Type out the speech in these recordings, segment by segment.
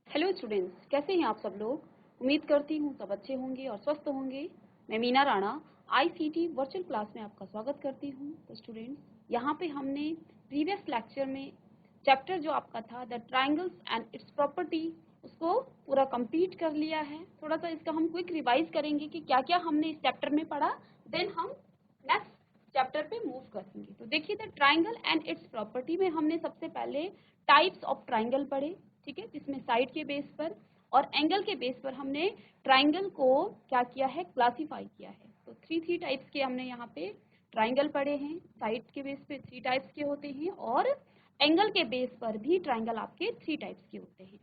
Hello students, कैसे हैं आप सब लोग। उम्मीद करती हूँ सब अच्छे होंगे और स्वस्थ होंगे। मैं Meena Rana ICT virtual class में आपका स्वागत करती हूँ। तो स्टूडेंट्स, यहाँ पे हमने प्रीवियस लेक्चर में चैप्टर जो आपका था the triangles and it's property, उसको पूरा कंप्लीट कर लिया है। थोड़ा सा इसका हम क्विक रिवाइज करेंगे कि क्या क्या हमने इस चैप्टर में पढ़ा, देन हम नेक्स्ट चैप्टर पे मूव करेंगे। तो देखिए, the triangle and it's property में हमने सबसे पहले टाइप्स ऑफ ट्राइंगल पढ़े, ठीक है, जिसमें साइड के बेस पर और एंगल के बेस पर हमने ट्राइंगल को क्या किया है, क्लासिफाई किया है। तो थ्री टाइप्स के हमने यहाँ पे ट्राइंगल पढ़े हैं। साइड के बेस पे 3 टाइप्स के होते हैं और एंगल के बेस पर भी ट्राइंगल आपके 3 टाइप्स के होते हैं,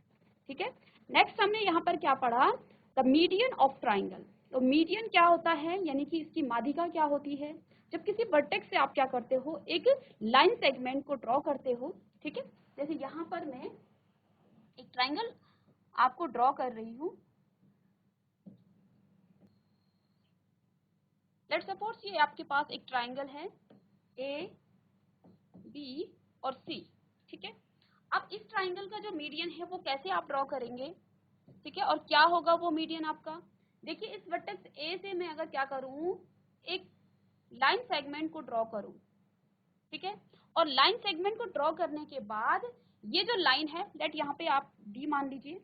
ठीक है। नेक्स्ट हमने यहाँ पर क्या पढ़ा, द मीडियन ऑफ ट्राइंगल। तो मीडियन क्या होता है, यानी कि इसकी माध्यिका क्या होती है। जब किसी वर्टेक्स से आप क्या करते हो, एक लाइन सेगमेंट को ड्रॉ करते हो, ठीक है। जैसे यहाँ पर मैं एक ट्राइंगल आपको ड्रॉ कर रही हूँ। लेट्स सपोज ये आपके पास एक ट्राइंगल है ए बी और सी, ठीक है। अब इस ट्राइंगल का जो मीडियन है वो कैसे आप ड्रॉ करेंगे, ठीक है, और क्या होगा वो मीडियन आपका। देखिए, इस वर्टेक्स ए से मैं अगर क्या करूँ, एक लाइन सेगमेंट को ड्रॉ करूँ, ठीक है, और लाइन सेगमेंट को ड्रॉ करने के बाद ये जो लाइन है, लेट यहाँ पे आप डी मान लीजिए,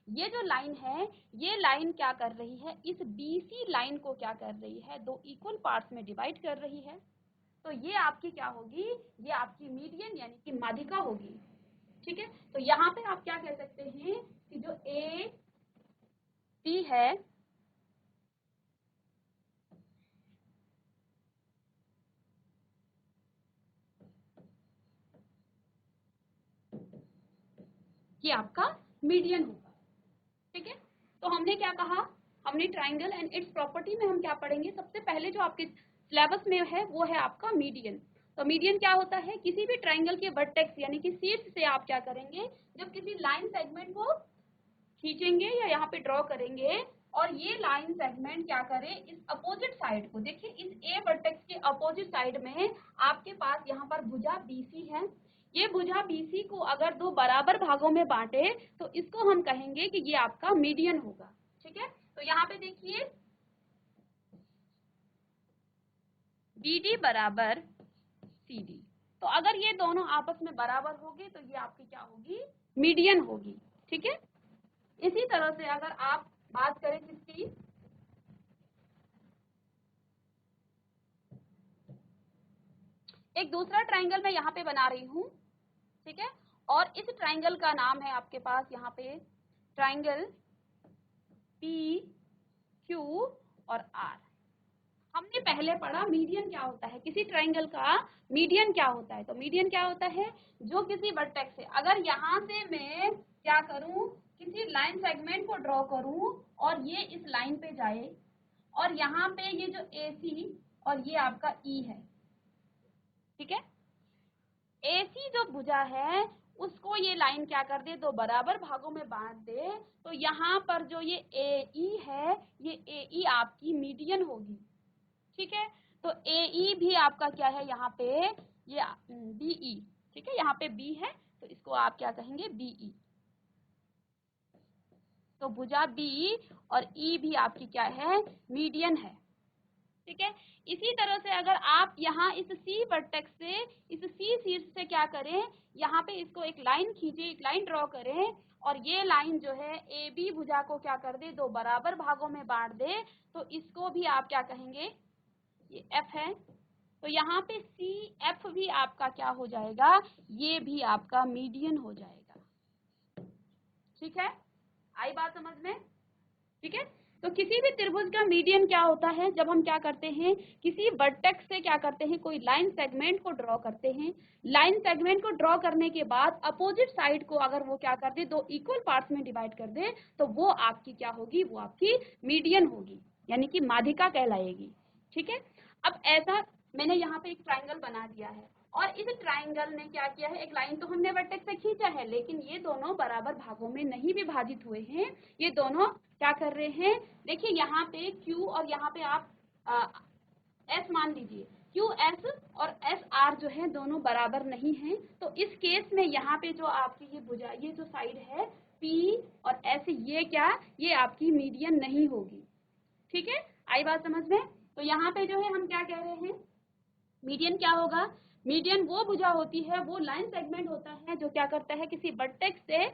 ये जो लाइन है, ये लाइन क्या कर रही है, इस बीसी लाइन को क्या कर रही है, 2 इक्वल पार्ट्स में डिवाइड कर रही है। तो ये आपकी क्या होगी, ये आपकी मीडियन यानी कि माध्यिका होगी, ठीक है। तो यहाँ पे आप क्या कह सकते हैं कि जो ए सी है, ये आपका मीडियन होगा, ठीक है। तो हमने क्या कहा, हमने ट्राइंगल एंड इट्स प्रॉपर्टी में हम क्या पढ़ेंगे, सबसे पहले जो आपके सिलेबस में है वो है आपका मीडियन। तो मीडियन क्या होता है, किसी भी ट्राइंगल के वर्टेक्स यानी कि शीर्ष से आप क्या करेंगे, जब किसी लाइन सेगमेंट को खींचेंगे या यहाँ पे ड्रॉ करेंगे और ये लाइन सेगमेंट क्या करे, इस अपोजिट साइड को, देखिए इस ए वर्टेक्स के अपोजिट साइड में आपके पास यहाँ पर भुजा बीसी है। ये भुजा बीसी को अगर 2 बराबर भागों में बांटे तो इसको हम कहेंगे कि ये आपका मीडियन होगा, ठीक है। तो यहाँ पे देखिए बीडी बराबर सीडी, तो अगर ये दोनों आपस में बराबर होंगे तो ये आपकी क्या होगी, मीडियन होगी, ठीक है। इसी तरह से अगर आप बात करें किसकी, एक दूसरा ट्राइंगल मैं यहाँ पे बना रही हूँ, ठीक है, और इस ट्राइंगल का नाम है आपके पास यहाँ पे ट्राइंगल पी क्यू और आर। हमने पहले पढ़ा मीडियन क्या होता है, किसी ट्राइंगल का मीडियन क्या होता है। तो मीडियन क्या होता है, जो किसी वर्टेक्स से, अगर यहाँ से मैं क्या करूँ, किसी लाइन सेगमेंट को ड्रॉ करूँ और ये इस लाइन पे जाए और यहाँ पे ये जो AC और ये आपका E है, ठीक है। AC जो भुजा है उसको ये लाइन क्या कर दे, 2 बराबर भागों में बांट दे, तो यहाँ पर जो ये AE है, ये AE आपकी मीडियन होगी, ठीक है। तो AE भी आपका क्या है, यहाँ पे ये BE, ठीक है, यहाँ पे B है तो इसको आप क्या कहेंगे, BE। तो भुजा B और E भी आपकी क्या है, मीडियन है, ठीक है। इसी तरह से अगर आप यहाँ इस सी वर्टेक्स से, इस सी शीर्ष से क्या करें, यहाँ पे इसको एक लाइन खींचे, एक लाइन ड्रॉ करें और ये लाइन जो है ए बी भुजा को क्या कर दे, 2 बराबर भागों में बांट दे, तो इसको भी आप क्या कहेंगे, ये एफ है। तो यहाँ पे सी एफ भी आपका क्या हो जाएगा, ये भी आपका मीडियन हो जाएगा, ठीक है। आई बात समझ में, ठीक है। तो किसी भी त्रिभुज का मीडियन क्या होता है, जब हम क्या करते हैं, किसी वर्टेक्स से क्या करते हैं, कोई लाइन सेगमेंट को ड्रॉ करते हैं, लाइन सेगमेंट को ड्रॉ करने के बाद अपोजिट साइड को अगर वो क्या कर दे, 2 इक्वल पार्ट्स में डिवाइड कर दे, तो वो आपकी क्या होगी, वो आपकी मीडियन होगी, यानी कि माध्यिका कहलाएगी, ठीक है। अब ऐसा मैंने यहाँ पे एक ट्राइंगल बना दिया है और इस ट्राइंगल ने क्या किया है, एक लाइन तो हमने वर्टेक्स से खींचा है, लेकिन ये दोनों बराबर भागों में नहीं विभाजित हुए हैं, ये दोनों क्या कर रहे हैं, देखिए यहाँ पे Q और यहाँ पे आप S मान लीजिए, QS और SR जो है दोनों बराबर नहीं हैं। तो इस केस में यहाँ पे जो आपकी ये भुजा, ये जो साइड है पी और एस, ये क्या, ये आपकी मीडियन नहीं होगी। ठीक है, आई बात समझ में। तो यहाँ पे जो है हम क्या कह रहे हैं, मीडियन क्या होगा, मीडियन वो भुजा होती है, वो लाइन सेगमेंट होता है जो क्या करता है, किसी वर्टेक्स से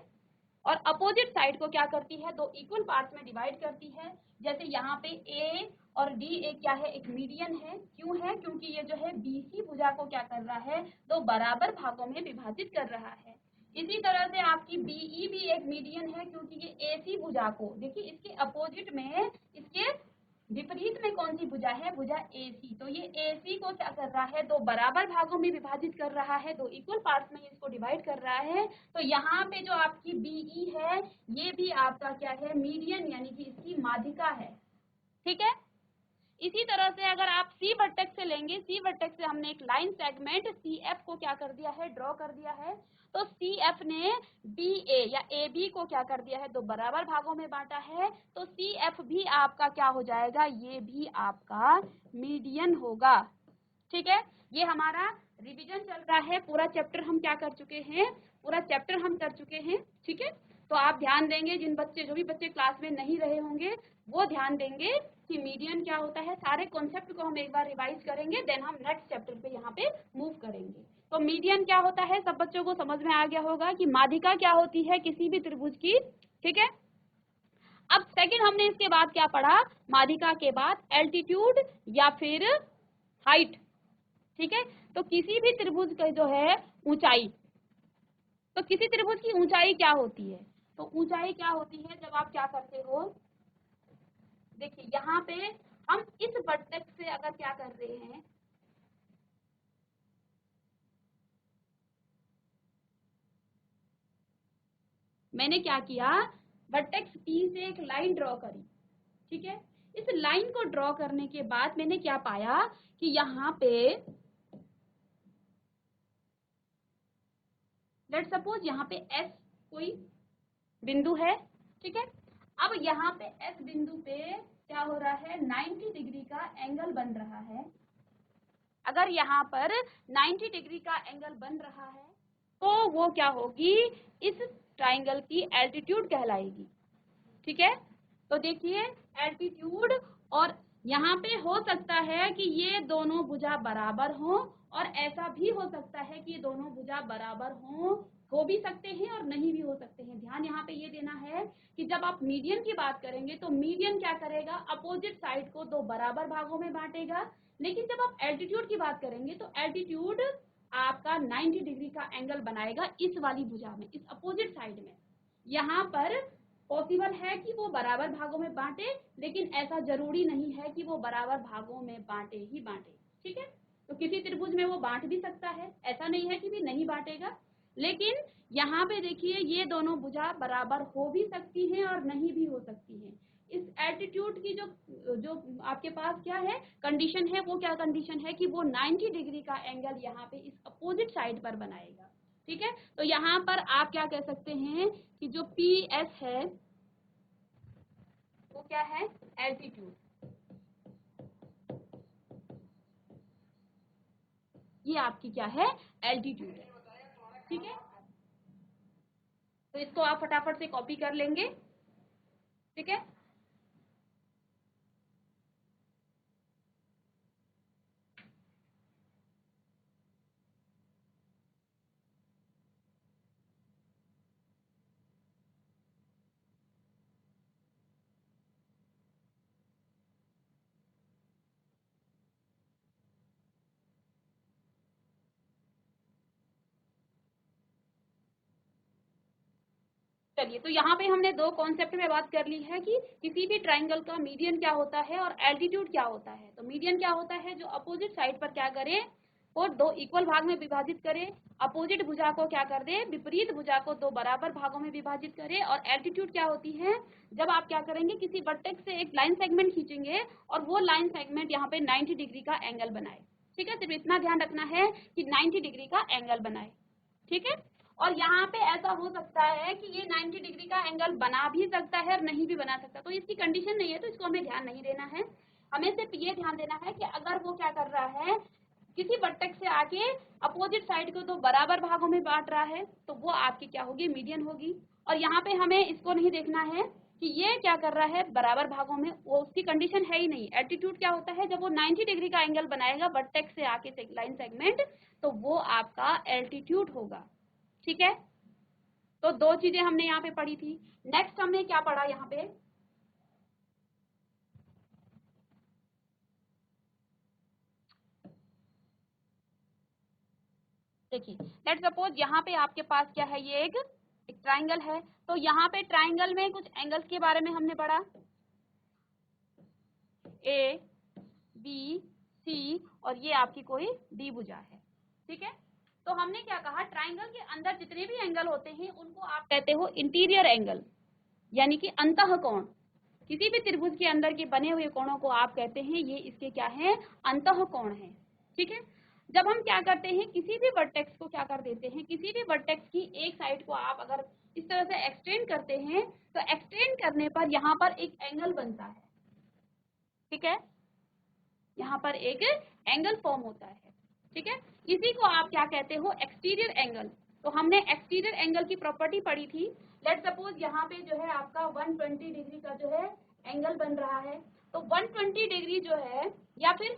और अपोजिट साइड को क्या करती है, दो इक्वल पार्ट्स में डिवाइड करती है। जैसे यहाँ पे ए और डी एक क्या है, एक मीडियन है। क्यों है, क्योंकि ये जो है बीसी भुजा को क्या कर रहा है, दो बराबर भागों में विभाजित कर रहा है। इसी तरह से आपकी बीई भी एक मीडियन है, क्योंकि ये एसी भुजा को, देखिए इसके अपोजिट में, इसके विपरीत में कौन सी भुजा है, भुजा एसी। तो ये एसी को क्या कर रहा है, दो बराबर भागों में विभाजित कर रहा है, दो इक्वल पार्ट्स में इसको डिवाइड कर रहा है। तो यहाँ पे जो आपकी बीई है, ये भी आपका क्या है, मीडियन, यानी कि इसकी माध्यिका है। ठीक है, इसी तरह से अगर आप सी वर्टेक्स से लेंगे, सी वर्टेक्स से हमने एक लाइन सेगमेंट सी एफ को क्या कर दिया है, ड्रॉ कर दिया है। तो सी एफ ने बी ए या ए बी को क्या कर दिया है, दो बराबर भागों में बांटा है। तो सी एफ भी आपका क्या हो जाएगा, ये भी आपका मीडियन होगा। ठीक है, ये हमारा रिवीजन चल रहा है, पूरा चैप्टर हम क्या कर चुके हैं, पूरा चैप्टर हम कर चुके हैं। ठीक है, तो आप ध्यान देंगे, जिन बच्चे, जो भी बच्चे क्लास में नहीं रहे होंगे वो ध्यान देंगे कि मीडियन क्या होता है। सारे कॉन्सेप्ट को हम एक बार रिवाइज करेंगे, देन हम नेक्स्ट चैप्टर पे यहाँ पे मूव करेंगे। तो मीडियन क्या होता है, सब बच्चों को समझ में आ गया होगा कि माध्यिका क्या होती है किसी भी त्रिभुज की। ठीक है, अब सेकंड हमने इसके बाद क्या पढ़ा, माध्यिका के बाद एल्टीट्यूड या फिर हाइट। ठीक है, तो किसी भी त्रिभुज का जो है ऊंचाई, तो किसी त्रिभुज की ऊंचाई क्या होती है, तो ऊंचाई क्या होती है, जब आप क्या करते हो, देखिए यहाँ पे हम इस वर्टेक्स से अगर क्या कर रहे हैं, मैंने क्या किया, वर्टेक्स पी से एक लाइन ड्रॉ करी। ठीक है, इस लाइन को ड्रॉ करने के बाद मैंने क्या पाया कि यहाँ पे लेट सपोज यहाँ पे एस कोई बिंदु है। ठीक है, अब यहाँ पे एस बिंदु पे क्या हो रहा है, 90 डिग्री का एंगल बन रहा है। अगर यहाँ पर 90 डिग्री का एंगल बन रहा है तो वो क्या होगी, इस ट्राइंगल की एल्टीट्यूड कहलाएगी। ठीक है, तो देखिए एल्टीट्यूड, और यहाँ पे हो सकता है कि ये दोनों भुजा बराबर हों, और ऐसा भी हो सकता है कि ये दोनों भुजा बराबर हों, हो भी सकते हैं और नहीं भी हो सकते हैं। ध्यान यहाँ पे ये देना है कि जब आप मीडियन की बात करेंगे तो मीडियन क्या करेगा, अपोजिट साइड को दो बराबर भागों में बांटेगा। लेकिन जब आप एल्टीट्यूड की बात करेंगे तो एल्टीट्यूड आपका 90 डिग्री का एंगल बनाएगा इस वाली भुजा में, इस अपोजिट साइड में। यहाँ पर पॉसिबल है कि वो बराबर भागों में बांटे, लेकिन ऐसा जरूरी नहीं है कि वो बराबर भागों में बांटे ही बांटे। ठीक है, तो किसी त्रिभुज में वो बांट भी सकता है, ऐसा नहीं है कि भी नहीं बांटेगा। लेकिन यहाँ पे देखिए ये दोनों भुजा बराबर हो भी सकती हैं और नहीं भी हो सकती हैं। इस एल्टीट्यूड की जो जो आपके पास क्या है कंडीशन है, वो क्या कंडीशन है कि वो 90 डिग्री का एंगल यहाँ पे इस अपोजिट साइड पर बनाएगा। ठीक है, तो यहाँ पर आप क्या कह सकते हैं कि जो पी एस है वो क्या है, एल्टीट्यूड। ये आपकी क्या है, एल्टीट्यूड है। ठीक है, तो इसको आप फटाफट से कॉपी कर लेंगे। ठीक है, चलिए, तो यहाँ पे हमने दो कॉन्सेप्ट में बात कर ली है कि किसी भी ट्राइंगल का मीडियन क्या होता है और एल्टीट्यूड क्या होता है। तो मीडियन क्या होता है, जो अपोजिट साइड पर क्या करे, वो दो इक्वल भाग में विभाजित करे, अपोजिट भुजा को क्या कर दे, विपरीत भुजा को दो बराबर भागों में विभाजित करे। और एल्टीट्यूड क्या होती है, जब आप क्या करेंगे, किसी वर्टेक्स से एक लाइन सेगमेंट खींचेंगे और वो लाइन सेगमेंट यहाँ पे 90 डिग्री का एंगल बनाए। ठीक है, सिर्फ इतना ध्यान रखना है कि 90 डिग्री का एंगल बनाए। ठीक है, और यहाँ पे ऐसा हो सकता है कि ये 90 डिग्री का एंगल बना भी सकता है और नहीं भी बना सकता, तो इसकी कंडीशन नहीं है, तो इसको हमें ध्यान नहीं देना है। हमें सिर्फ ये ध्यान देना है कि अगर वो क्या कर रहा है, किसी वर्टेक्स से आके अपोजिट साइड को तो बराबर भागों में बांट रहा है, तो वो आपकी क्या होगी, मीडियन होगी। और यहाँ पे हमें इसको नहीं देखना है कि ये क्या कर रहा है बराबर भागों में, वो उसकी कंडीशन है ही नहीं। एल्टीट्यूड क्या होता है, जब वो 90 डिग्री का एंगल बनाएगा वर्टेक्स से आके लाइन सेगमेंट, तो वो आपका एल्टीट्यूड होगा। ठीक है, तो दो चीजें हमने यहाँ पे पढ़ी थी। नेक्स्ट हमने क्या पढ़ा यहाँ पे, देखिए लेट सपोज यहाँ पे आपके पास क्या है, ये एक ट्राइंगल है। तो यहाँ पे ट्राइंगल में कुछ एंगल्स के बारे में हमने पढ़ा, ए बी सी, और ये आपकी कोई डी भुजा है। ठीक है, तो हमने क्या कहा, ट्राइंगल के अंदर जितने भी एंगल होते हैं उनको आप कहते हो इंटीरियर एंगल, यानी कि अंतः कोण। किसी भी त्रिभुज के अंदर के बने हुए कोणों को आप कहते हैं ये इसके क्या है, अंतः कोण है। ठीक है, जब हम क्या करते हैं, किसी भी वर्टेक्स को क्या कर देते हैं, किसी भी वर्टेक्स की एक साइड को आप अगर इस तरह से एक्सटेंड करते हैं, तो एक्सटेंड करने पर यहाँ पर एक एंगल बनता है। ठीक है, यहाँ पर एक एंगल फॉर्म होता है। ठीक है, इसी को आप क्या कहते हो, एक्सटीरियर एंगल। तो हमने एक्सटीरियर एंगल की प्रॉपर्टी पढ़ी थी। लेट सपोज यहाँ पे जो है आपका 120 डिग्री का जो है एंगल बन रहा है। तो 120 डिग्री जो है, या फिर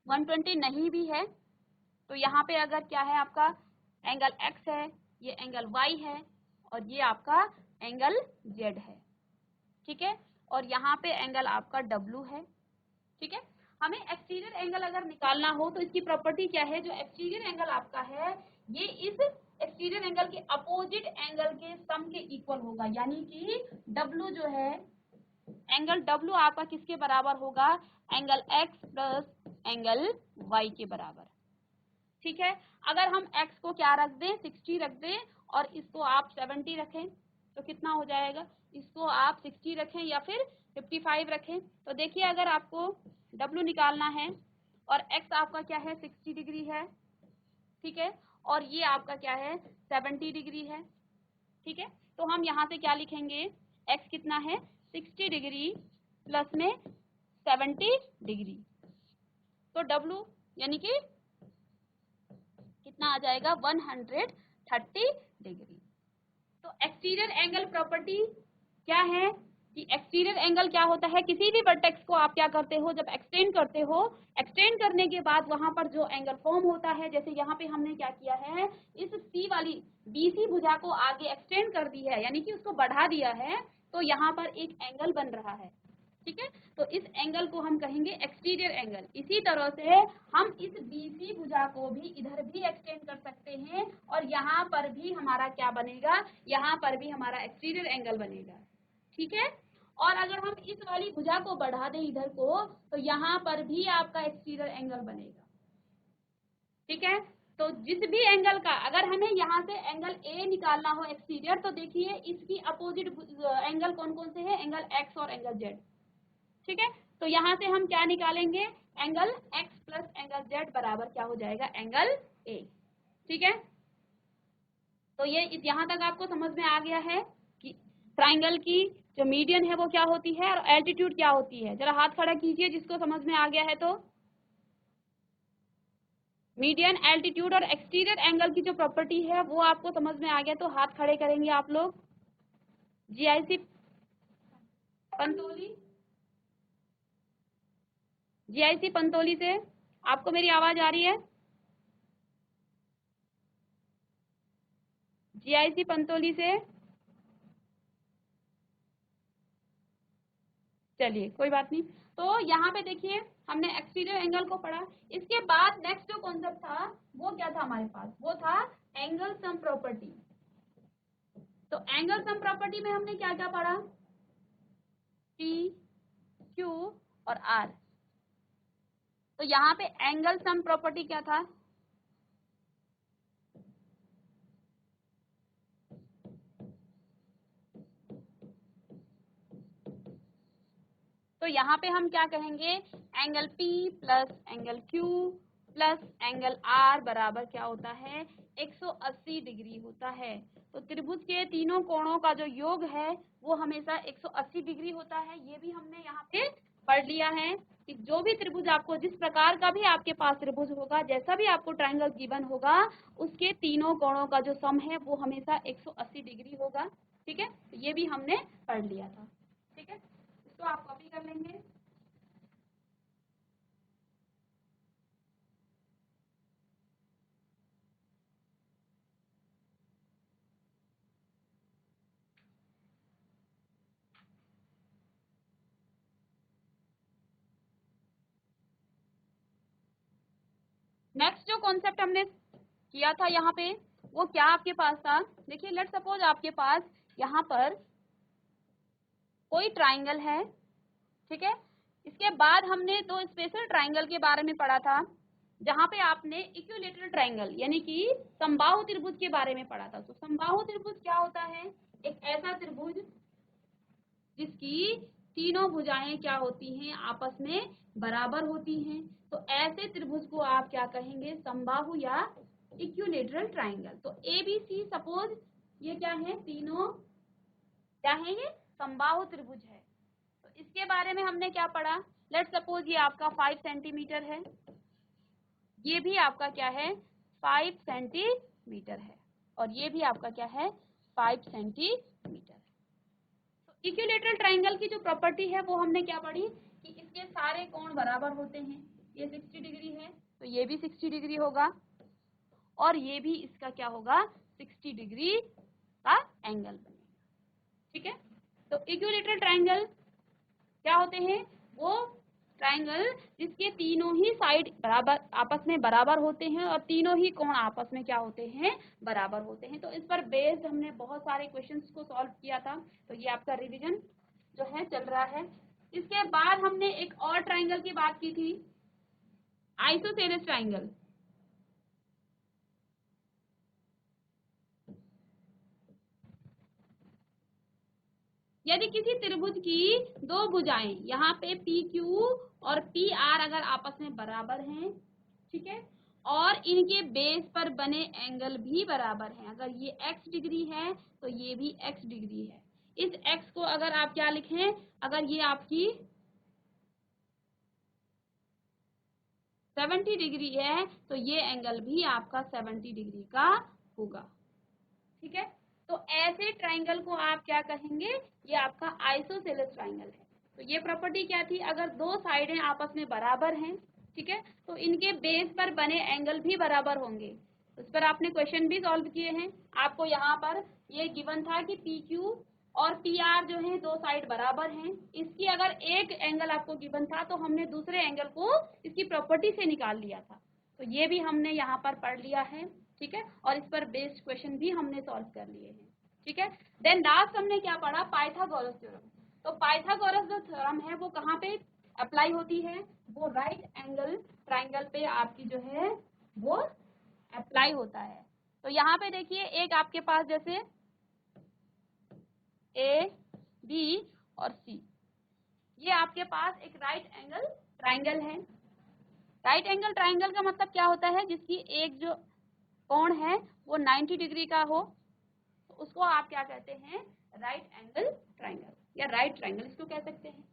120 नहीं भी है, तो यहाँ पे अगर क्या है आपका एंगल x है, ये एंगल y है, और ये आपका एंगल z है। ठीक है, और यहाँ पे एंगल आपका w है। ठीक है, हमें एक्सटीरियर एंगल अगर निकालना हो तो इसकी प्रॉपर्टी क्या है, जो एक्सटीरियर एंगल आपका है ये इस एक्सटीरियर एंगल के अपोजिट एंगल के सम के इक्वल होगा, यानी कि W जो है, एंगल W आपका किसके बराबर होगा, angle x plus angle y के बराबर। ठीक है, अगर हम x को क्या रख दें, 60 रख दें, और इसको आप 70 रखें, तो कितना हो जाएगा, इसको आप 60 रखें या फिर 55 रखें, तो देखिए अगर आपको W निकालना है और x आपका क्या है 60 डिग्री है। ठीक है, और ये आपका क्या है 70 डिग्री है। ठीक है, तो हम यहाँ से क्या लिखेंगे, x कितना है 60 डिग्री प्लस में 70 डिग्री, तो W यानी कि कितना आ जाएगा 130 डिग्री। तो एक्सटीरियर एंगल प्रॉपर्टी क्या है कि एक्सटीरियर एंगल क्या होता है, किसी भी वर्टेक्स को आप क्या करते हो, जब एक्सटेंड करते हो, एक्सटेंड करने के बाद वहां पर जो एंगल फॉर्म होता है, जैसे यहाँ पे हमने क्या किया है, इस सी वाली बीसी भुजा को आगे एक्सटेंड कर दी है, यानी कि उसको बढ़ा दिया है, तो यहाँ पर एक एंगल बन रहा है। ठीक है, तो इस एंगल को हम कहेंगे एक्सटीरियर एंगल। इसी तरह से हम इस बीसी भुजा को भी इधर भी एक्सटेंड कर सकते हैं, और यहाँ पर भी हमारा क्या बनेगा, यहाँ पर भी हमारा एक्सटीरियर एंगल बनेगा। ठीक है, और अगर हम इस वाली भुजा को बढ़ा दें इधर को, तो यहाँ पर भी आपका एक्सटीरियर एंगल बनेगा। ठीक है, तो जिस भी एंगल का अगर हमें यहाँ से एंगल ए निकालना हो एक्सटीरियर, तो देखिए इसकी अपोजिट एंगल कौन कौन से है, एंगल एक्स और एंगल जेड। ठीक है, तो यहाँ से हम क्या निकालेंगे, angle x plus angle z बराबर क्या हो जाएगा, एंगल a। ठीक है, तो ये यहाँ तक आपको समझ में आ गया है कि ट्राइंगल की जो मीडियन है वो क्या होती है और एल्टीट्यूड क्या होती है। जरा हाथ खड़ा कीजिए जिसको समझ में आ गया है। तो मीडियन, एल्टीट्यूड और एक्सटीरियर एंगल की जो प्रॉपर्टी है वो आपको समझ में आ गया, तो हाथ खड़े करेंगे आप लोग। जीआईसी पंतोली, जीआईसी पंतोली से आपको मेरी आवाज आ रही है? जीआईसी पंतोली से, चलिए कोई बात नहीं। तो यहाँ पे देखिए हमने एक्सटीरियर एंगल को पढ़ा। इसके बाद नेक्स्ट जो कॉन्सेप्ट था वो क्या था हमारे पास, वो था एंगल सम प्रॉपर्टी। तो एंगल सम प्रॉपर्टी में हमने क्या क्या पढ़ा, P, Q और R। तो यहाँ पे एंगल सम प्रॉपर्टी क्या था, तो यहाँ पे हम क्या कहेंगे, angle P plus angle Q plus angle R बराबर क्या होता है, 180 डिग्री होता है। तो त्रिभुज के तीनों कोणों का जो योग है वो हमेशा 180 डिग्री होता है। ये भी हमने यहाँ पे पढ़ लिया है कि जो भी त्रिभुज आपको, जिस प्रकार का भी आपके पास त्रिभुज होगा, जैसा भी आपको ट्रायंगल गिवन होगा, उसके तीनों कोणों का जो सम है वो हमेशा 180 डिग्री होगा। ठीक है, ये भी हमने पढ़ लिया था। ठीक है, इसको आप कॉपी कर लेंगे। नेक्स्ट जो कॉन्सेप्ट हमने किया था यहाँ पे, वो क्या आपके पास था? देखिए, लेट सपोज आपके पास यहाँ पर कोई ट्राइंगल है। ठीक है, इसके बाद हमने दो स्पेशल ट्राइंगल के बारे में पढ़ा था, जहाँ पे आपने इक्विलैटरल ट्राइंगल यानी कि समबाहु त्रिभुज के बारे में पढ़ा था। तो समबाहु त्रिभुज क्या होता है? एक ऐसा त्रिभुज जिसकी तीनों भुजाएं क्या होती हैं? आपस में बराबर होती हैं। तो ऐसे त्रिभुज को आप क्या कहेंगे? समबाहु या इक्विलैटरल ट्राइंगल। तो ABC सपोज ये क्या है? तीनों क्या है? ये समबाहु त्रिभुज है। तो इसके बारे में हमने क्या पढ़ा? लेट सपोज ये आपका 5 सेंटीमीटर है, ये भी आपका क्या है? 5 सेंटीमीटर है, और ये भी आपका क्या है? 5 सेंटीमीटर। इक्विलैटरल ट्राइंगल की जो प्रॉपर्टी है वो हमने क्या पढ़ी कि इसके सारे कोण बराबर होते हैं। ये 60 डिग्री है तो ये भी 60 डिग्री होगा, और ये भी इसका क्या होगा? 60 डिग्री का एंगल बनेगा। ठीक है, तो इक्विलैटरल ट्राइंगल क्या होते हैं? वो ट्राइंगल जिसके तीनों ही साइड बराबर आपस में बराबर होते हैं और तीनों ही कोण आपस में क्या होते हैं? बराबर होते हैं। तो इस पर बेस्ड हमने बहुत सारे क्वेश्चंस को सॉल्व किया था। तो ये आपका रिवीजन जो है चल रहा है। इसके बाद हमने एक और ट्राइंगल की बात की थी, आइसोसेलेस ट्राइंगल। यदि किसी त्रिभुज की दो भुजाएं यहाँ पे PQ और PR अगर आपस में बराबर हैं, ठीक है, और इनके बेस पर बने एंगल भी बराबर हैं, अगर ये x डिग्री है तो ये भी x डिग्री है। इस x को अगर आप क्या लिखें? अगर ये आपकी 70 डिग्री है तो ये एंगल भी आपका 70 डिग्री का होगा। ठीक है, तो ऐसे ट्राइंगल को आप क्या कहेंगे? ये आपका आइसोसेलेस ट्राइंगल है। तो ये प्रॉपर्टी क्या थी? अगर दो साइडें आपस में बराबर हैं, ठीक है, तो इनके बेस पर बने एंगल भी बराबर होंगे। उस पर आपने क्वेश्चन भी सॉल्व किए हैं। आपको यहाँ पर ये गिवन था कि PQ और PR जो है दो साइड बराबर हैं। इसकी अगर एक एंगल आपको गिवन था तो हमने दूसरे एंगल को इसकी प्रॉपर्टी से निकाल लिया था। तो ये भी हमने यहाँ पर पढ़ लिया है। ठीक है, और इस पर बेस्ड क्वेश्चन भी हमने सॉल्व कर लिए हैं। ठीक है, देन लास्ट हमने क्या पढ़ा? Pythagoras theorem. तो पाइथागोरस जो थ्योरम है वो कहाँ पे अप्लाई होती है? वो राइट एंगल ट्राइंगल पे आपकी जो है वो अप्लाई होता है। तो यहाँ पे देखिए, एक आपके पास जैसे A, B और C, ये आपके पास एक राइट एंगल ट्राइंगल है। राइट एंगल ट्राइंगल का मतलब क्या होता है? जिसकी एक जो कोण है वो 90 डिग्री का हो, तो उसको आप क्या कहते हैं? राइट एंगल ट्राइंगल या राइट ट्राइंगल इसको कह सकते हैं।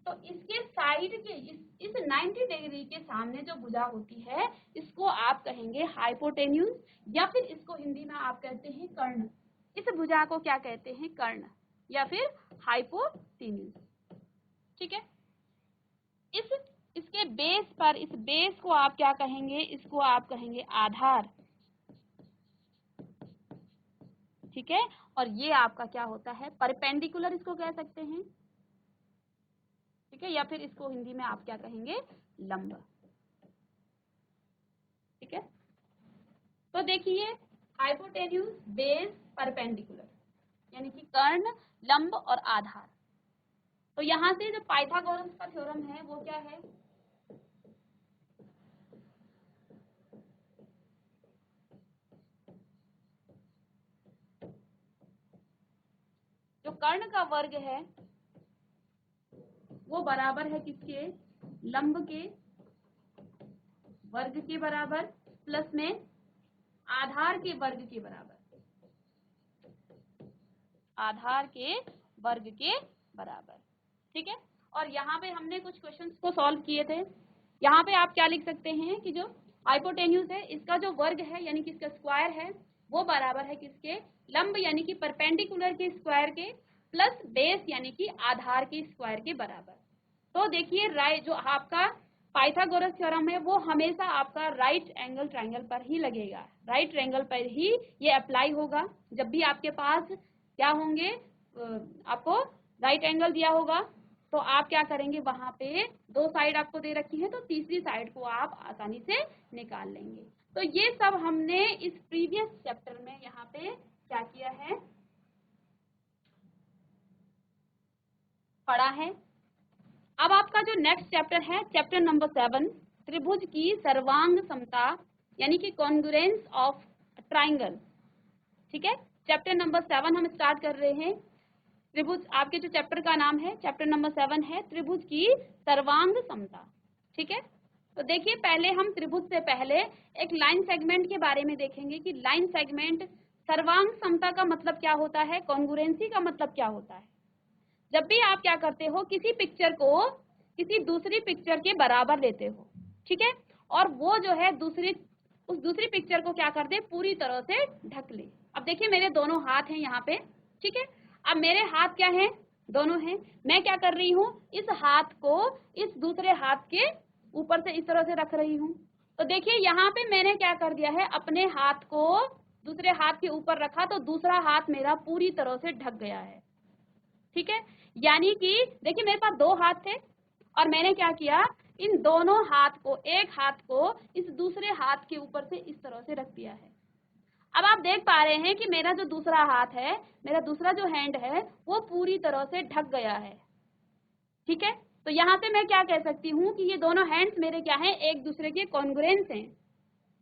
तो इसके साइड के इस 90 डिग्री के सामने जो भुजा होती है इसको आप कहेंगे हाइपोटेन्यूज, या फिर इसको हिंदी में आप कहते हैं कर्ण। इस भुजा को क्या कहते हैं? कर्ण या फिर हाइपोटेन्यूज। ठीक है, इसके बेस पर, इस बेस को आप क्या कहेंगे? इसको आप कहेंगे आधार। ठीक है, और ये आपका क्या होता है? परपेंडिकुलर इसको कह सकते हैं। ठीक है, या फिर इसको हिंदी में आप क्या कहेंगे? लंब। ठीक है, तो देखिए, हाइपोटेन्यूज, बेस, परपेंडिकुलर, यानी कि कर्ण, लंब और आधार। तो यहां से जो पाइथागोरस का थ्योरम है वो क्या है? जो कर्ण का वर्ग है वो बराबर है किसके? लंब के वर्ग के बराबर, प्लस में आधार के वर्ग के बराबर। आधार के वर्ग के बराबर। ठीक है, और यहाँ पे हमने कुछ क्वेश्चंस को सॉल्व किए थे। यहाँ पे आप क्या लिख सकते हैं कि जो हाइपोटेन्यूज है इसका जो वर्ग है यानी कि इसका स्क्वायर है वो बराबर है किसके, लंब यानी कि परपेंडिकुलर के स्क्वायर के प्लस बेस यानी कि आधार के स्क्वायर के बराबर। तो देखिए जो आपका पाइथागोरस थ्योरम है वो हमेशा आपका राइट एंगल ट्रायंगल पर ही लगेगा, राइट ट्रायंगल पर ही ये अप्लाई होगा। जब भी आपके पास क्या होंगे, आपको राइट एंगल दिया होगा तो आप क्या करेंगे, वहां पे दो साइड आपको दे रखी है तो तीसरी साइड को आप आसानी से निकाल लेंगे। तो ये सब हमने इस प्रीवियस चैप्टर में यहाँ पे क्या किया है, पढ़ा है। अब आपका जो नेक्स्ट चैप्टर है चैप्टर नंबर 7, त्रिभुज की सर्वांग समता यानी कि कॉन्ग्रुएंस ऑफ ट्राइंगल। ठीक है, चैप्टर नंबर 7 हम स्टार्ट कर रहे हैं। त्रिभुज, आपके जो चैप्टर का नाम है चैप्टर नंबर 7 है त्रिभुज की सर्वांग समता। ठीक है, तो देखिए पहले हम त्रिभुज से पहले एक लाइन सेगमेंट के बारे में देखेंगे कि लाइन सेगमेंट, सर्वांग समता का मतलब क्या होता है, कॉन्ग्रुएंसी का मतलब क्या होता है। जब भी आप क्या करते हो, किसी पिक्चर को किसी दूसरी पिक्चर के बराबर लेते हो, ठीक है, और वो जो है उस दूसरी पिक्चर को क्या कर दे, पूरी तरह से ढक ले। अब देखिए मेरे दोनों हाथ हैं यहाँ पे, ठीक है, अब मेरे हाथ क्या हैं, दोनों हैं। मैं क्या कर रही हूँ, इस हाथ को इस दूसरे हाथ के ऊपर से इस तरह से रख रही हूँ। तो देखिए यहाँ पे मैंने क्या कर दिया है, अपने हाथ को दूसरे हाथ के ऊपर रखा तो दूसरा हाथ मेरा पूरी तरह से ढक गया है। ठीक है, यानी कि देखिए मेरे पास दो हाथ थे और मैंने क्या किया, इन दोनों हाथ को, एक हाथ को इस दूसरे हाथ के ऊपर से इस तरह से रख दिया है। अब आप देख पा रहे हैं कि मेरा जो दूसरा हाथ है, मेरा दूसरा जो हैंड है वो पूरी तरह से ढक गया है। ठीक है, तो यहाँ से मैं क्या कह सकती हूँ कि ये दोनों हैंड्स मेरे क्या हैं, एक दूसरे के कॉन्ग्रुएंस हैं।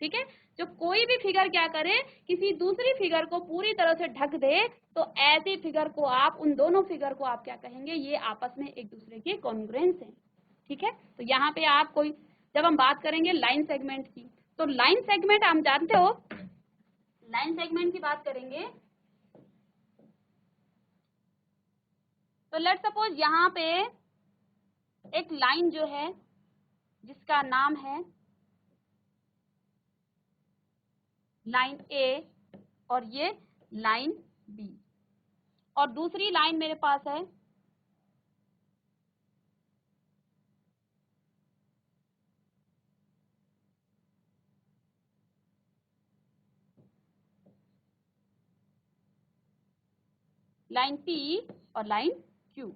ठीक है, जो कोई भी फिगर क्या करे, किसी दूसरी फिगर को पूरी तरह से ढक दे तो ऐसी फिगर को आप, उन दोनों फिगर को आप क्या कहेंगे, ये आपस में एक दूसरे के कॉन्ग्रुएंस हैं। ठीक है, तो यहाँ पे आप कोई, जब हम बात करेंगे लाइन सेगमेंट की, तो लाइन सेगमेंट हम जानते हो, लाइन सेगमेंट की बात करेंगे तो लेट सपोज यहाँ पे एक लाइन जो है जिसका नाम है लाइन ए और ये लाइन बी, और दूसरी लाइन मेरे पास है लाइन पी और लाइन क्यू।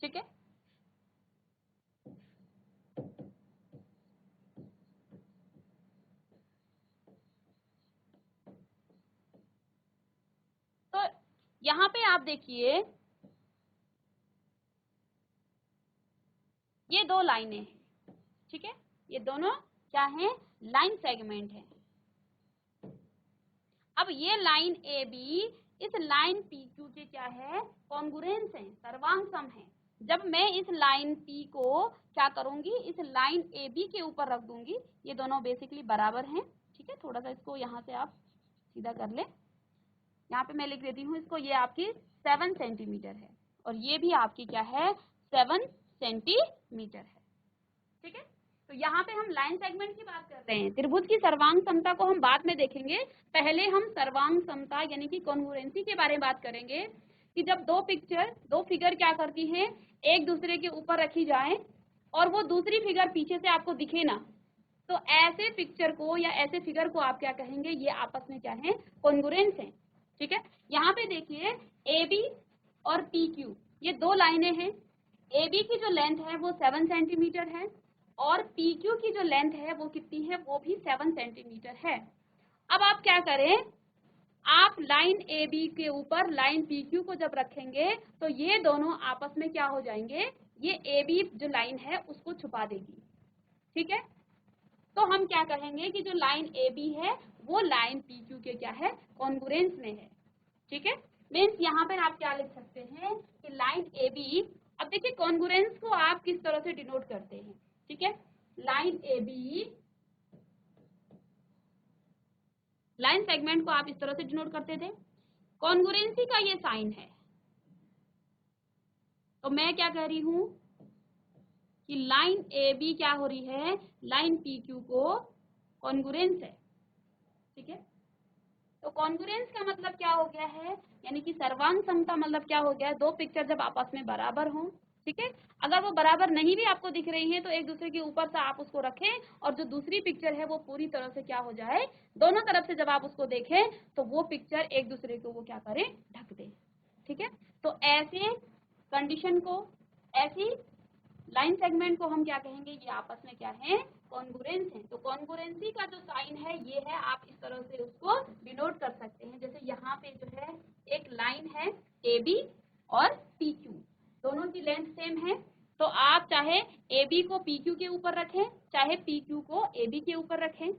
ठीक है, तो यहाँ पे आप देखिए ये दो लाइनें हैं। ठीक है, ये दोनों क्या हैं, लाइन सेगमेंट है। अब ये लाइन ए बी इस लाइन पी क्यू के क्या है, कॉन्ग्रुएंस है, सर्वांग है। जब मैं इस लाइन पी को क्या करूंगी, इस लाइन ए बी के ऊपर रख दूंगी, ये दोनों बेसिकली बराबर हैं। ठीक है, थोड़ा सा इसको यहाँ से आप सीधा कर ले, यहाँ पे मैं लिख देती हूँ इसको, ये आपकी 7 सेंटीमीटर है और ये भी आपकी क्या है, 7 सेंटीमीटर है। ठीक है, तो यहाँ पे हम लाइन सेगमेंट की बात कर रहे हैं। त्रिभुज की सर्वांग समता को हम बाद में देखेंगे, पहले हम सर्वांग समता यानी कि कॉन्ग्रुएंसी के बारे में बात करेंगे कि जब दो फिगर क्या करती हैं, एक दूसरे के ऊपर रखी जाए और वो दूसरी फिगर पीछे से आपको दिखे ना, तो ऐसे पिक्चर को या ऐसे फिगर को आप क्या कहेंगे, ये आपस में क्या है, कॉन्ग्रुएंस हैं। ठीक है, यहाँ पे देखिए ए बी और पी क्यू ये दो लाइनें हैं। ए बी की जो लेंथ है वो 7 सेंटीमीटर है और पी क्यू की जो लेंथ है वो कितनी है, वो भी 7 सेंटीमीटर है। अब आप क्या करें, आप लाइन ए बी के ऊपर लाइन पी क्यू को जब रखेंगे तो ये दोनों आपस में क्या हो जाएंगे, ये ए बी जो लाइन है उसको छुपा देगी। ठीक है, तो हम क्या कहेंगे कि जो लाइन ए बी है वो लाइन पी क्यू के क्या है, कॉन्ग्रुएंस में है। ठीक है, मीन्स यहाँ पर आप क्या लिख सकते हैं कि लाइन ए बी, अब देखिए कॉन्ग्रुएंस को आप किस तरह से डिनोट करते हैं। ठीक है, line A B, line segment को आप इस तरह से डिनोट करते थे, कॉन्ग्रुएंसी का ये साइन है। तो मैं क्या कह रही हूं कि लाइन ए बी क्या हो रही है, लाइन पी क्यू को कॉन्ग्रुएंस है। ठीक है, तो कॉन्ग्रुएंस का मतलब क्या हो गया है, यानी कि सर्वांग समता मतलब क्या हो गया है, दो पिक्चर जब आपस में बराबर हों। ठीक है, अगर वो बराबर नहीं भी आपको दिख रही है तो एक दूसरे के ऊपर से आप उसको रखें और जो दूसरी पिक्चर है वो पूरी तरह से क्या हो जाए, दोनों तरफ से जब आप उसको देखें तो वो पिक्चर एक दूसरे को वो क्या करे, ढक दे। ठीक है, तो ऐसे कंडीशन को, ऐसी लाइन सेगमेंट को हम क्या कहेंगे, ये आपस में क्या है, कॉन्ग्रुएंस है। तो कॉन्ग्रुएंसी का जो साइन है ये है, आप इस तरह से उसको डिनोट कर सकते हैं। जैसे यहाँ पे जो है एक लाइन है ए बी और पी क्यू, दोनों की लेंथ सेम है, तो आप चाहे ए बी को पी क्यू के ऊपर रखें, चाहे पी क्यू को ए बी के ऊपर रखें,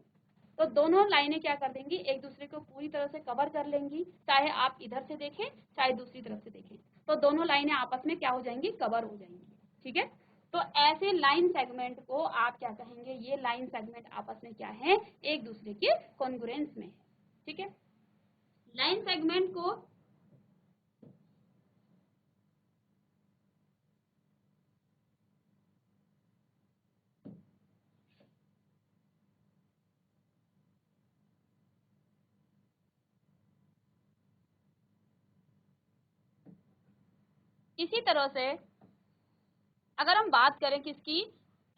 तो दोनों लाइनें क्या कर देंगी, एक दूसरे को पूरी तरह से कवर कर लेंगी। चाहे आप इधर से देखें चाहे दूसरी तरफ से देखें, तो दोनों लाइनें आपस में क्या हो जाएंगी, कवर हो जाएंगी। ठीक है, तो ऐसे लाइन सेगमेंट को आप क्या कहेंगे, ये लाइन सेगमेंट आपस में क्या है, एक दूसरे के कॉन्ग्रुएंस में। ठीक है, लाइन सेगमेंट को इसी तरह से अगर हम बात करें किसकी,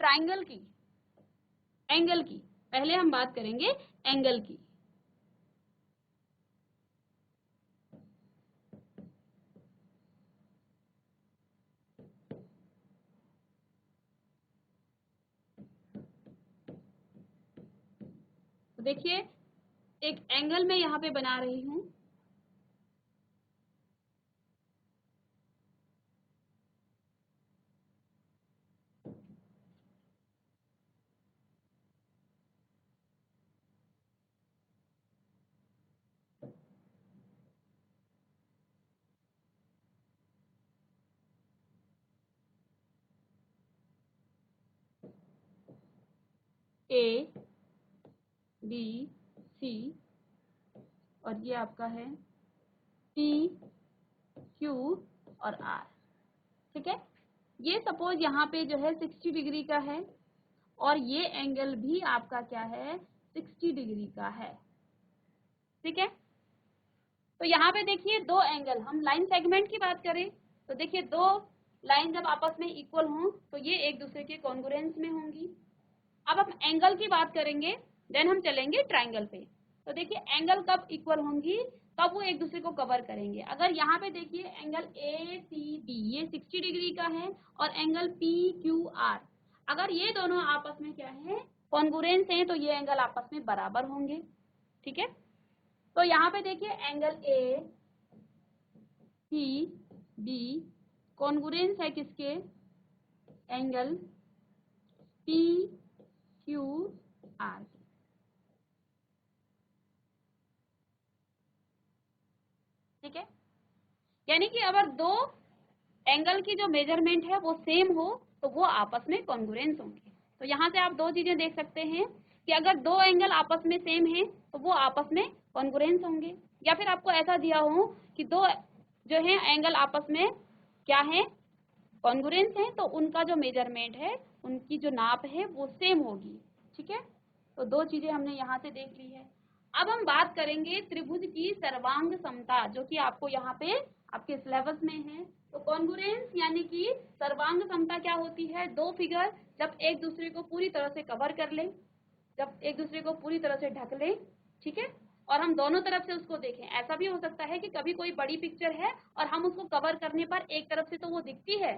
ट्राइंगल की, एंगल की, पहले हम बात करेंगे एंगल की। तो देखिए एक एंगल मैं यहाँ पे बना रही हूं, ए बी सी, और ये आपका है पी क्यू और आर। ठीक है, ये सपोज यहाँ पे जो है 60 डिग्री का है और ये एंगल भी आपका क्या है, 60 डिग्री का है। ठीक है, तो यहाँ पे देखिए दो एंगल, हम लाइन सेगमेंट की बात करें तो देखिए दो लाइन जब आपस में इक्वल हों तो ये एक दूसरे के कॉन्ग्रुएंस में होंगी। अब हम एंगल की बात करेंगे, देन हम चलेंगे ट्राइंगल पे। तो देखिए एंगल कब इक्वल होंगी, तब वो एक दूसरे को कवर करेंगे। अगर यहाँ पे देखिए एंगल ए सी बी ये 60 डिग्री का है और एंगल पी क्यू आर, अगर ये दोनों आपस में क्या है, कॉन्ग्रुएंस हैं, तो ये एंगल आपस में बराबर होंगे। ठीक है, तो यहाँ पे देखिए angle A C B congruence है किसके, एंगल पी क्यू आर। ठीक है, यानी कि अगर दो एंगल की जो मेजरमेंट है वो सेम हो तो वो आपस में कॉन्ग्रुएंस होंगे। तो यहाँ से आप दो चीजें देख सकते हैं कि अगर दो एंगल आपस में सेम है तो वो आपस में कॉन्ग्रुएंस होंगे, या फिर आपको ऐसा दिया हो कि दो जो है एंगल आपस में क्या है, कॉन्ग्रुएंस है, तो उनका जो मेजरमेंट है, उनकी जो नाप है वो सेम होगी। ठीक है, तो दो चीजें हमने यहाँ से देख ली है। अब हम बात करेंगे त्रिभुज की सर्वांग समता, जो कि आपको यहाँ पे आपके सिलेबस में है। तो कॉन्ग्रुएंस यानी कि सर्वांग समता क्या होती है, दो फिगर जब एक दूसरे को पूरी तरह से कवर कर ले, जब एक दूसरे को पूरी तरह से ढक ले। ठीक है, और हम दोनों तरफ से उसको देखें। ऐसा भी हो सकता है कि कभी कोई बड़ी पिक्चर है और हम उसको कवर करने पर एक तरफ से तो वो दिखती है,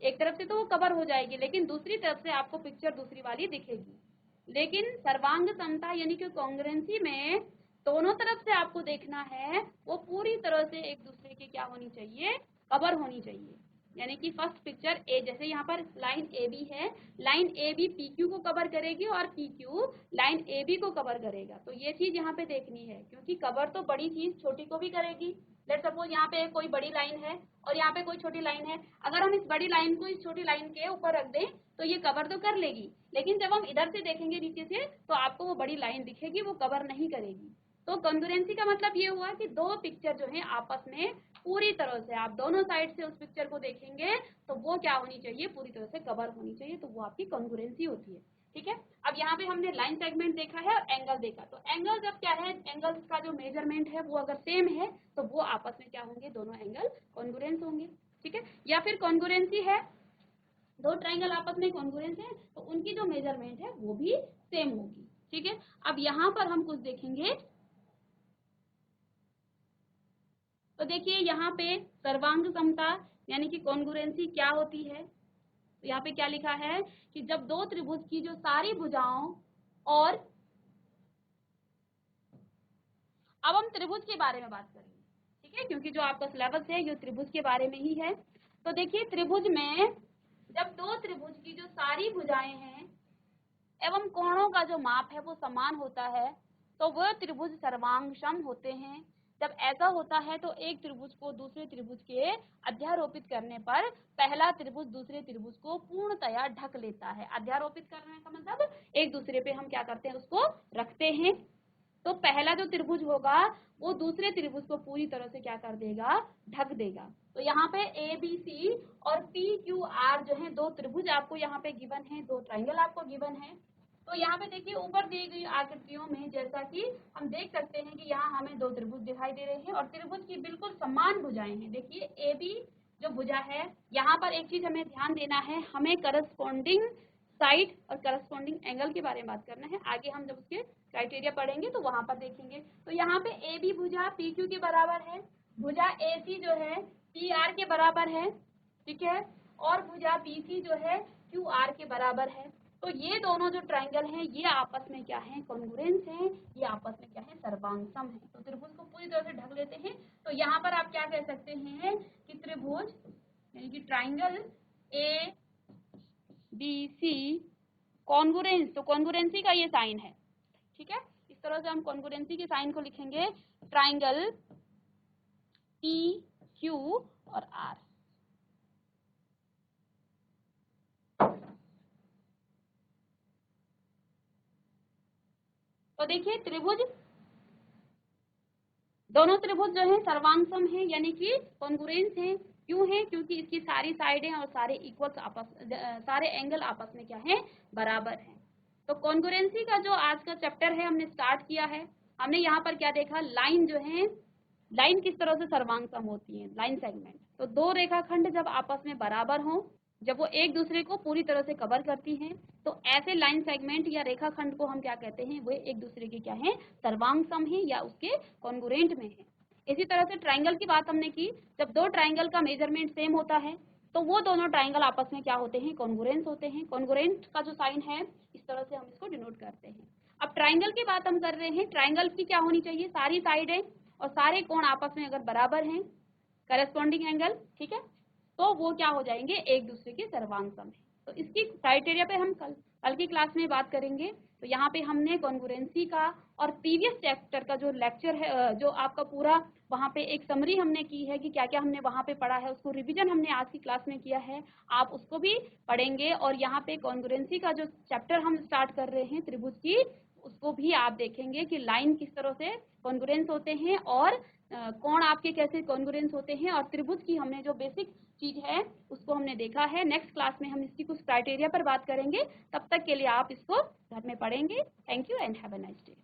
एक तरफ से तो वो कवर हो जाएगी, लेकिन दूसरी तरफ से आपको पिक्चर दूसरी वाली दिखेगी। लेकिन सर्वांग समता यानी कि कॉन्ग्रुएंसी में दोनों तरफ से आपको देखना है, वो पूरी तरह से एक दूसरे के क्या होनी चाहिए, कवर होनी चाहिए। यानी कि फर्स्ट पिक्चर ए, जैसे यहाँ पर लाइन ए बी है, line A B P Q को कवर करेगी और P Q line A B को कवर करेगा। तो ये चीज यहाँ पे देखनी है, क्योंकि कवर तो बड़ी चीज छोटी को भी करेगी। लेट सपोज यहाँ पे कोई बड़ी लाइन है और यहाँ पे कोई छोटी लाइन है, अगर हम इस बड़ी लाइन को इस छोटी लाइन के ऊपर रख दें तो ये कवर तो कर लेगी, लेकिन जब हम इधर से देखेंगे नीचे से तो आपको वो बड़ी लाइन दिखेगी, वो कवर नहीं करेगी। तो कॉन्ग्रुएंसी का मतलब ये हुआ कि दो पिक्चर जो है आपस में पूरी तरह से, आप दोनों साइड से उस पिक्चर को देखेंगे तो वो क्या होनी चाहिए, पूरी तरह से कवर होनी चाहिए, तो वो आपकी कॉन्ग्रुएंसी होती है। ठीक है, अब यहाँ पे हमने लाइन सेगमेंट देखा है और एंगल देखा, तो एंगल जब क्या है, एंगल्स का जो मेजरमेंट है वो अगर सेम है तो वो आपस में क्या होंगे, दोनों एंगल कॉन्ग्रुएंस होंगे। ठीक है, या फिर कॉन्ग्रुएंसी है, दो ट्राइंगल आपस में कॉन्ग्रुएंस है तो उनकी जो मेजरमेंट है वो भी सेम होगी। ठीक है, अब यहाँ पर हम कुछ देखेंगे, तो देखिए यहाँ पे सर्वांग समता यानी कि कॉन्ग्रुएंसी क्या होती है, तो यहाँ पे क्या लिखा है कि जब दो त्रिभुज की जो सारी भुजाओं, और अब हम त्रिभुज के बारे में बात करेंगे। ठीक है, क्योंकि जो आपका सिलेबस है ये त्रिभुज के बारे में ही है। तो देखिए त्रिभुज में जब दो त्रिभुज की जो सारी भुजाएं हैं एवं कोणों का जो माप है वो समान होता है तो वह त्रिभुज सर्वांगसम होते हैं। जब ऐसा होता है तो एक त्रिभुज को दूसरे त्रिभुज के अध्यारोपित करने पर पहला त्रिभुज दूसरे त्रिभुज को पूर्णतया ढक लेता है। अध्यारोपित करने का मतलब एक दूसरे पे हम क्या करते हैं, उसको रखते हैं। तो पहला जो त्रिभुज होगा वो दूसरे त्रिभुज को पूरी तरह से क्या कर देगा, ढक देगा। तो यहाँ पे ए बी सी और पी क्यू आर जो है दो त्रिभुज आपको यहाँ पे गिवन है, दो ट्राइंगल आपको गिवन है। तो यहाँ पे देखिए ऊपर दी गई आकृतियों में जैसा कि हम देख सकते हैं कि यहाँ हमें दो त्रिभुज दिखाई दे रहे हैं और त्रिभुज की बिल्कुल समान भुजाएं हैं। देखिए ए बी जो भुजा है, यहाँ पर एक चीज हमें ध्यान देना है, हमें करस्पॉन्डिंग साइड और करस्पॉन्डिंग एंगल के बारे में बात करना है। आगे हम जब उसके क्राइटेरिया पढ़ेंगे तो वहां पर देखेंगे। तो यहाँ पे ए बी भुजा पी क्यू के बराबर है, भुजा ए सी जो है पी आर के बराबर है। ठीक है, और भुजा पी सी जो है क्यू आर के बराबर है। तो ये दोनों जो ट्राइंगल हैं ये आपस में क्या है, कॉन्ग्रुएंस हैं, ये आपस में क्या है, सर्वांगसम है। तो त्रिभुज को पूरी तरह से ढक लेते हैं। तो यहाँ पर आप क्या कह सकते हैं कि त्रिभुज यानी कि triangle A B C congruence, तो कॉन्ग्रुएंसी का ये साइन है। ठीक है, इस तरह से हम कॉन्ग्रुएंसी के साइन को लिखेंगे, ट्राइंगल पी क्यू और आर। तो देखिए त्रिभुज, दोनों त्रिभुज जो है सर्वांगसम है यानी कि कॉन्ग्रुएंस है। क्यों है, क्योंकि इसकी सारी साइडें और सारे इक्वल्स सारे एंगल आपस में क्या है, बराबर हैं। तो कॉन्ग्रुएंसी का जो आज का चैप्टर है हमने स्टार्ट किया है। हमने यहाँ पर क्या देखा, लाइन जो है, लाइन किस तरह से सर्वांगसम होती है, लाइन सेगमेंट। तो दो रेखाखंड जब आपस में बराबर हों, जब वो एक दूसरे को पूरी तरह से कवर करती हैं, तो ऐसे लाइन सेगमेंट या रेखाखंड को हम क्या कहते हैं, वो एक दूसरे के क्या है, सर्वांगसम है या उसके कॉन्ग्रुएंट में है। इसी तरह से ट्राइंगल की बात हमने की, जब दो ट्राइंगल का मेजरमेंट सेम होता है तो वो दोनों ट्राइंगल आपस में क्या होते हैं, कॉन्ग्रुएंस होते हैं। कॉन्ग्रुएंट का जो साइन है इस तरह से हम इसको डिनोट करते हैं। अब ट्राइंगल की बात हम कर रहे हैं, ट्राइंगल की क्या होनी चाहिए, सारी साइडें और सारे कोण आपस में अगर बराबर हैं, करस्पॉन्डिंग एंगल, ठीक है, तो वो क्या हो जाएंगे, एक दूसरे के सर्वांगसम है। तो इसकी क्राइटेरिया पे हम कल की क्लास में बात करेंगे। तो यहाँ पे हमने कॉन्ग्रुएंसी का और प्रीवियस चैप्टर का जो लेक्चर है, जो आपका पूरा वहाँ पे एक समरी हमने की है कि क्या क्या हमने वहाँ पे पढ़ा है, उसको रिवीजन हमने आज की क्लास में किया है, आप उसको भी पढ़ेंगे। और यहाँ पे कॉन्ग्रुएंसी का जो चैप्टर हम स्टार्ट कर रहे हैं त्रिभुज की, उसको भी आप देखेंगे कि लाइन किस तरह से कॉन्ग्रुएंस होते हैं और कोण आपके कैसे कॉन्ग्रुएंस होते हैं, और त्रिभुज की हमने जो बेसिक चीज है उसको हमने देखा है। नेक्स्ट क्लास में हम इसकी कुछ क्राइटेरिया पर बात करेंगे। तब तक के लिए आप इसको घर में पढ़ेंगे। Thank you and have a nice day.